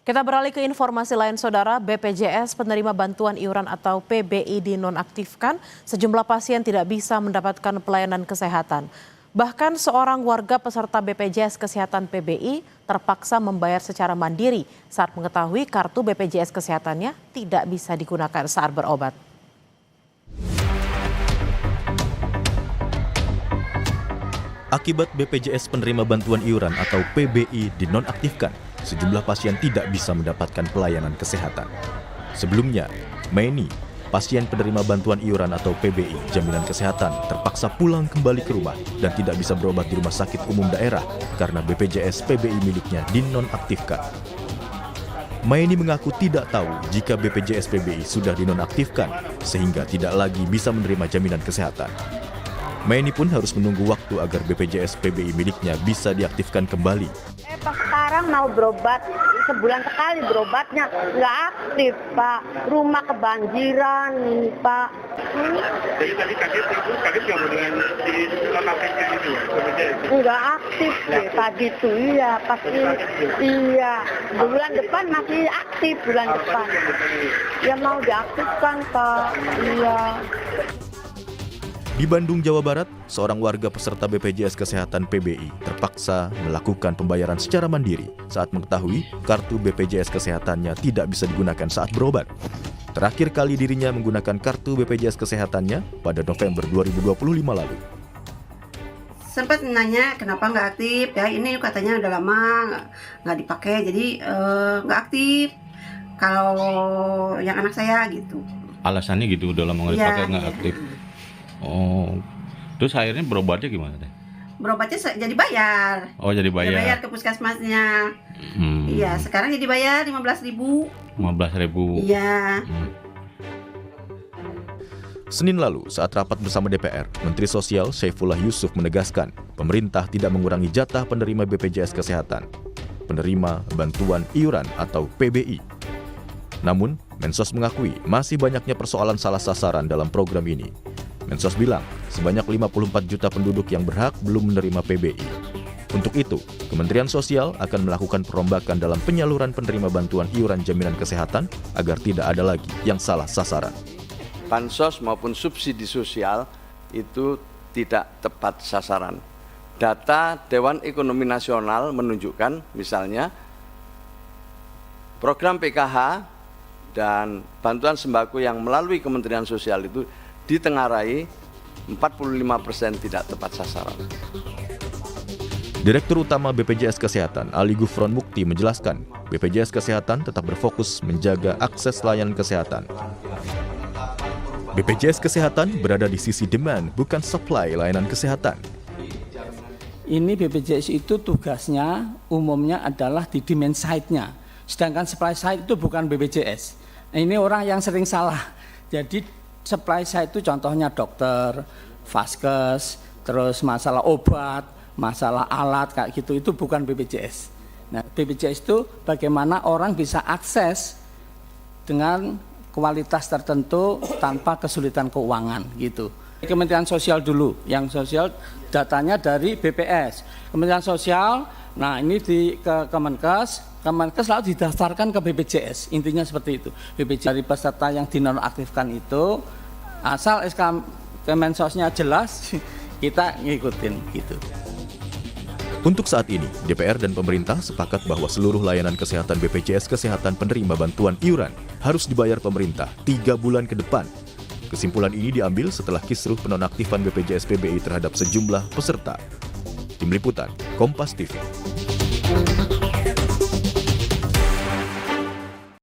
Kita beralih ke informasi lain, Saudara. BPJS penerima bantuan iuran atau PBI dinonaktifkan. Sejumlah pasien tidak bisa mendapatkan pelayanan kesehatan. Bahkan seorang warga peserta BPJS Kesehatan PBI terpaksa membayar secara mandiri saat mengetahui kartu BPJS Kesehatannya tidak bisa digunakan saat berobat. Akibat BPJS penerima bantuan iuran atau PBI dinonaktifkan, sejumlah pasien tidak bisa mendapatkan pelayanan kesehatan. Sebelumnya, Meni, pasien penerima bantuan iuran atau PBI jaminan kesehatan, terpaksa pulang kembali ke rumah dan tidak bisa berobat di rumah sakit umum daerah karena BPJS PBI miliknya dinonaktifkan. Meni mengaku tidak tahu jika BPJS PBI sudah dinonaktifkan sehingga tidak lagi bisa menerima jaminan kesehatan. Meni pun harus menunggu waktu agar BPJS PBI miliknya bisa diaktifkan kembali. Pas sekarang mau berobat, sebulan sekali berobatnya, nggak aktif, Pak. Rumah kebanjiran, Pak. Jadi tadi kaget nggak mau dengan dinonaktifkan itu? Nggak aktif deh, tadi tuh iya, pasti iya. Bulan depan masih aktif, bulan depan. Ya mau diaktifkan, Pak, iya. Di Bandung, Jawa Barat, seorang warga peserta BPJS Kesehatan PBI terpaksa melakukan pembayaran secara mandiri saat mengetahui kartu BPJS Kesehatannya tidak bisa digunakan saat berobat. Terakhir kali dirinya menggunakan kartu BPJS Kesehatannya pada November 2025 lalu. Sempat nanya kenapa nggak aktif, ya ini katanya udah lama nggak dipakai, jadi nggak aktif. Kalau yang anak saya gitu. Alasannya gitu, udah lama nggak dipakai, nggak aktif. Oh, terus akhirnya berobatnya gimana deh? Berobatnya jadi bayar. Oh, jadi bayar. Jadi bayar ke puskesmasnya. Iya, sekarang jadi bayar 15.000. 15.000. Iya. Senin lalu, saat rapat bersama DPR, Menteri Sosial Syaifullah Yusuf menegaskan pemerintah tidak mengurangi jatah penerima BPJS Kesehatan, penerima bantuan iuran atau PBI. Namun, Mensos mengakui masih banyaknya persoalan salah sasaran dalam program ini. Mensos bilang, sebanyak 54 juta penduduk yang berhak belum menerima PBI. Untuk itu, Kementerian Sosial akan melakukan perombakan dalam penyaluran penerima bantuan iuran jaminan kesehatan agar tidak ada lagi yang salah sasaran. Bansos maupun subsidi sosial itu tidak tepat sasaran. Data Dewan Ekonomi Nasional menunjukkan misalnya program PKH dan bantuan sembako yang melalui Kementerian Sosial itu ditengarai 45% tidak tepat sasaran. Direktur Utama BPJS Kesehatan Ali Gufron Mukti menjelaskan, BPJS Kesehatan tetap berfokus menjaga akses layanan kesehatan. BPJS Kesehatan berada di sisi demand, bukan supply layanan kesehatan. Ini BPJS itu tugasnya umumnya adalah di demand side-nya. Sedangkan supply side itu bukan BPJS. Ini orang yang sering salah. Jadi supply side itu contohnya dokter, vaskes, terus masalah obat, masalah alat kayak gitu, itu bukan BPJS. Nah, BPJS itu bagaimana orang bisa akses dengan kualitas tertentu tanpa kesulitan keuangan gitu. Kementerian Sosial dulu, yang sosial datanya dari BPS. Kementerian Sosial, nah ini ke Kemenkes lalu didaftarkan ke BPJS, intinya seperti itu. BPJS dari peserta yang dinonaktifkan itu, asal SK Kemensosnya jelas, kita ngikutin gitu. Untuk saat ini, DPR dan pemerintah sepakat bahwa seluruh layanan kesehatan BPJS Kesehatan penerima bantuan iuran harus dibayar pemerintah 3 bulan ke depan. Kesimpulan ini diambil setelah kisruh penonaktifan BPJS PBI terhadap sejumlah peserta. Tim Liputan, Kompas TV.